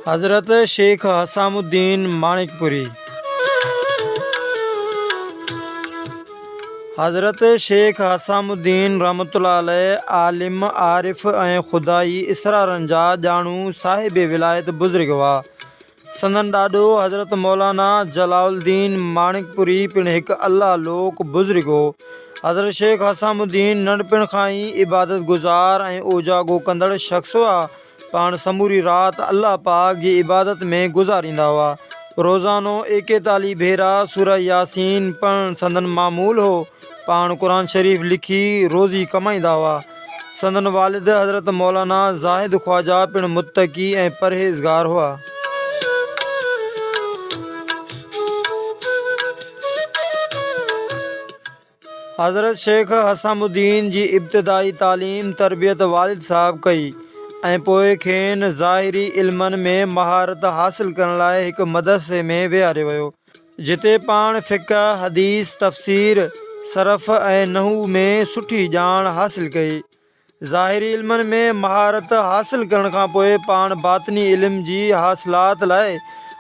हज़रत शेख हसामुद्दीन माणिकपुरी। हज़रत शेख हसामुद्दीन रहमतुल्लाह अलैह आलिम आरिफ़ ऐं खुदाई इसरारनि जा ॼाणू साहिब विलायत बुज़ुर्ग हुआ। संदन ॾाॾो हज़रत मौलाना जलालुद्दीन माणिकपुरी पिणु हिकु अल्लाह लोक बुज़ुर्ग हो। हज़रत शेख हसामुद्दीन नंढपिण खां ई इबादत गुज़ार ऐं ओजागो कंदड़ शख़्स हुआ। पाण समूरी राति अल्लाह पाक जी इबादत में गुज़ारींदा हुआ। रोज़ानो 41 भेरा सूरह यासीन पढ़णु संदन मामूल हो। पाण क़ुरान शरीफ़ लिखी रोज़ी कमाईंदा हुआ। संदन वालिद हज़रत मौलाना ज़ाहिद ख्वाजा पिणु मुत्तकी ऐं परहेज़गार हुआ। हज़रत शेख हसामुद्दीन जी इब्तिदाई तालीम तरबियत वालिद साहब कई ऐं पोइ खेनि ज़ाहिरी इल्मनि में महारत हासिल करण लाइ हिकु मदरसे में विहारियो वियो, जिते पाण फ़िक़्ह, हदीस, तफ़सीर, सरफ़ ऐं नहू में सुठी ॼाण हासिल कई। ज़ाहिरी इल्मनि में महारत हासिल करण खां पोइ पाण बातिनी इल्म जी हासिलात लाइ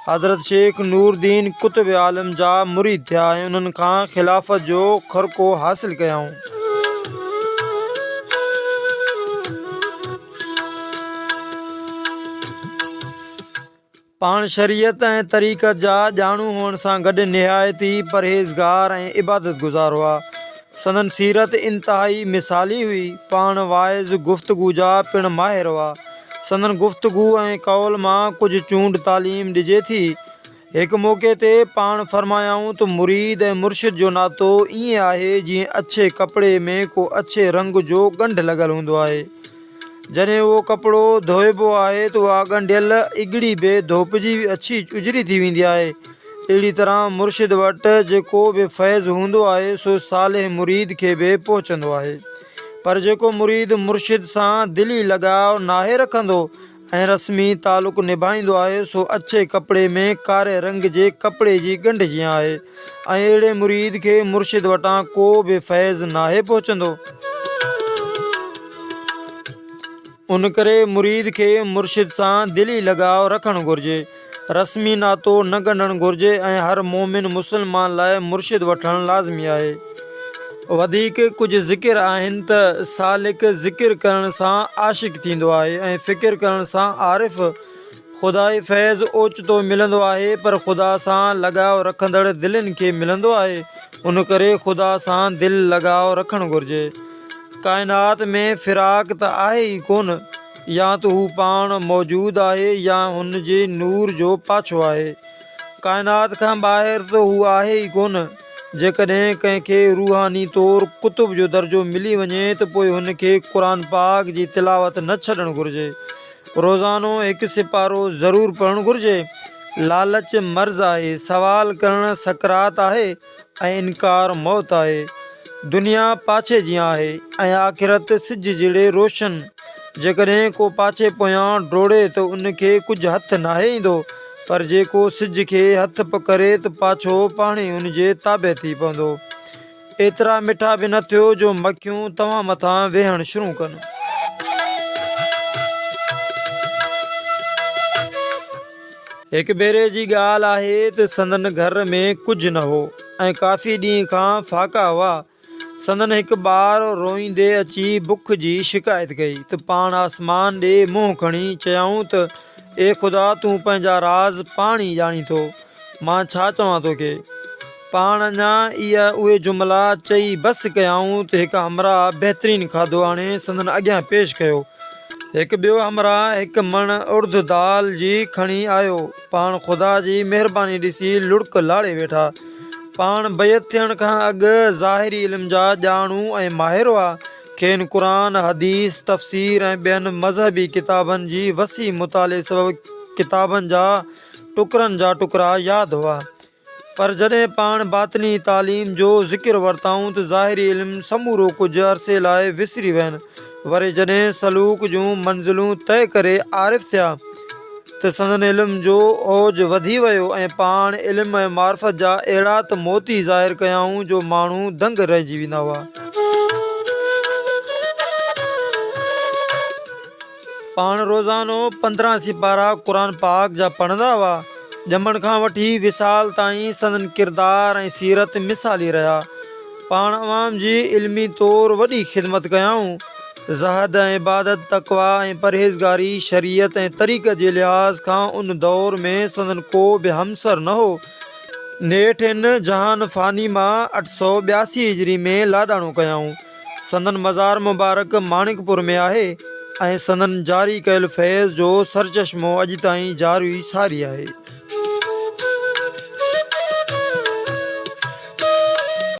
हज़रत शेख नूरदीन कुतुब आलम जा मुरीद थिया ऐं उन्हनि खां ख़िलाफ़त जो ख़ुरको हासिल कयऊं। पाण शरीयत ऐं तरीक़त जा ॼाणू हुअण सां गॾु निहायती परहेज़गार ऐं इबादत गुज़ार हुआ। संदन सीरत इंतहाई मिसाली हुई। पाण वाइज़ गुफ़्तगू जा पिणु माहिर हुआ। संदन गुफ़्तगू ऐं कौल मां कुझु चूंड तालीम ॾिजे थी। हिकु मौक़े ते पाण फरमायाऊं त मुरीद ऐं मुर्शिद जो नातो ईअं आहे जीअं अछे कपिड़े में को अछे रंग जो ॻंढि लॻल हूंदो आहे। जॾहिं उहो कपिड़ो धोइबो आहे त उहा ॻंढियल इगड़ी बि धोपिजी अछी उजरी थी वेंदी आहे। अहिड़ी तरह मुर्शिद वटि जेको बि फैज़ हूंदो आहे सो सालिह मुरीद खे बि पहुचंदो आहे। पर जेको मुरीद मुर्शिद सां दिली लगाव नाहे रखंदो ऐं रस्मी तालुक़ निभाईंदो आहे सो अछे कपिड़े में कारे रंग जे कपिड़े जी ॻंढि जीअं आहे ऐं अहिड़े मुरीद खे मुर्शिद वटां को बि फैज़ नाहे पहुचंदो। उन करे मुरीद खे मुर्शिद सां दिली लगाव रखणु घुरिजे, रस्मी नातो न ॻंढणु घुरिजे ऐं हर मोमिन मुस्लमान लाइ मुर्शिद वठणु लाज़मी आहे। वधीक कुझु ज़िकिर आहिनि त सालिक ज़िकिर करण सां आशिक़ थींदो आहे ऐं फ़िकिर करण सां आरिफ़। ख़ुदाई फैज़ ओचितो मिलंदो आहे पर ख़ुदा सां लगाव रखंदड़ दिलनि खे मिलंदो आहे। उन करे ख़ुदा सां दिलि लगाव रखणु घुरिजे। काइनात में फ़िराक त आहे ई कोन, या त हू पाण मौजूदु आहे या हुन जे नूर जो पाछो आहे। काइनात खां ॿाहिरि त हू आहे ई कोन। जेकॾहिं कंहिंखे रूहानी तौरु कुतुब जो दर्जो मिली वञे त पोइ हुनखे क़ुरान पाक जी तिलावत न छॾणु घुरिजे। रोज़ानो हिकु सिपारो ज़रूरु पढ़णु घुरिजे। लालच मर्ज़ आहे, सवाल करणु सकरात आहे ऐं इनकार मौत आहे। दुनिया पाछे जीअं आहे ऐं आख़िरत सिज जहिड़े रोशन। जेकॾहिं को पाछे पोयां डोड़े त उनखे कुझु हथु नाहे ईंदो, पर जेको सिज खे हथु पकड़े त पाछो पाण ई उन जे ताबे थी पवंदो। एतिरा मिठा बि न थियो जो मखियूं तव्हां मथां वेहणु शुरू कनि। हिकु भेरे जी ॻाल्हि आहे त संदन घर में कुझु न हो ऐं काफ़ी ॾींहं खां फाका हुआ। संदन हिकु ॿार रोईंदे अची बुख जी शिकायत कई त पाण आसमान ॾे मुंहुं खणी चयाऊं त ए ख़ुदा तूं पंहिंजा राज़ पाण ई ॼाणी थो, मां छा चवां तोखे। पाण अञा उहे जुमिला चई बसि कयाऊं त हिकु हमराह बहितरीनु खाधो आणे संदन अॻियां पेश कयो। हिकु ॿियो हमराह हिकु मण उर्द दाल जी खणी आयो। पाण ख़ुदा जी महिरबानी ॾिसी लुड़क लाड़े वेठा। पाण बैत थियण खां अॻु ज़ाहिरी इल्म जा ॼाणू ऐं माहिर हुआ। खेनि क़ुरान, हदीस, तफ़सीर ऐं ॿियनि मज़हबी किताबनि जी वसी मुताले सबबि किताबनि जा टुकरनि जा टुकरा यादि हुआ। पर जॾहिं पाण बातिनी तालीम जो ज़िकिर वरिताऊं त ज़ाहिरी इल्म समूरो कुझु अरसे लाइ विसरी वियनि। वरी जॾहिं सलूक जूं मंज़िलूं तइ करे आरिफ़ थिया त संदन इल्म जो ओज वधी वियो ऐं पाण इल्म ऐं मार्फत जा अहिड़ा त मोती ज़ाहिर कयाऊं जो माण्हू दंग रहिजी वेंदा हुआ। पाण रोज़ानो 15 सिपारा क़ुर पाक जा पढ़ंदा हुआ। ॼमण खां वठी विसाल ताईं संदन किरदार ऐं सीरत मिसाली रहिया। पाण अवाम जी इल्मी तौर वॾी ख़िदमत कयाऊं। ज़हद ऐं इबादत, तक़वा ऐं परहेज़गारी, शरीयत ऐं तरीक़त जे लिहाज़ खां उन दौर में संदन को बि हमसर न हो। नेठि हिन जहान फ़ानी मां 882 हिजरी में लाॾाणो कयाऊं। संदन मज़ार मुबारक माणिकपुर में आहे ऐं संदन जारी कयल फैज़ जो सरचश्मो अॼु ताईं जारी सारी आहे।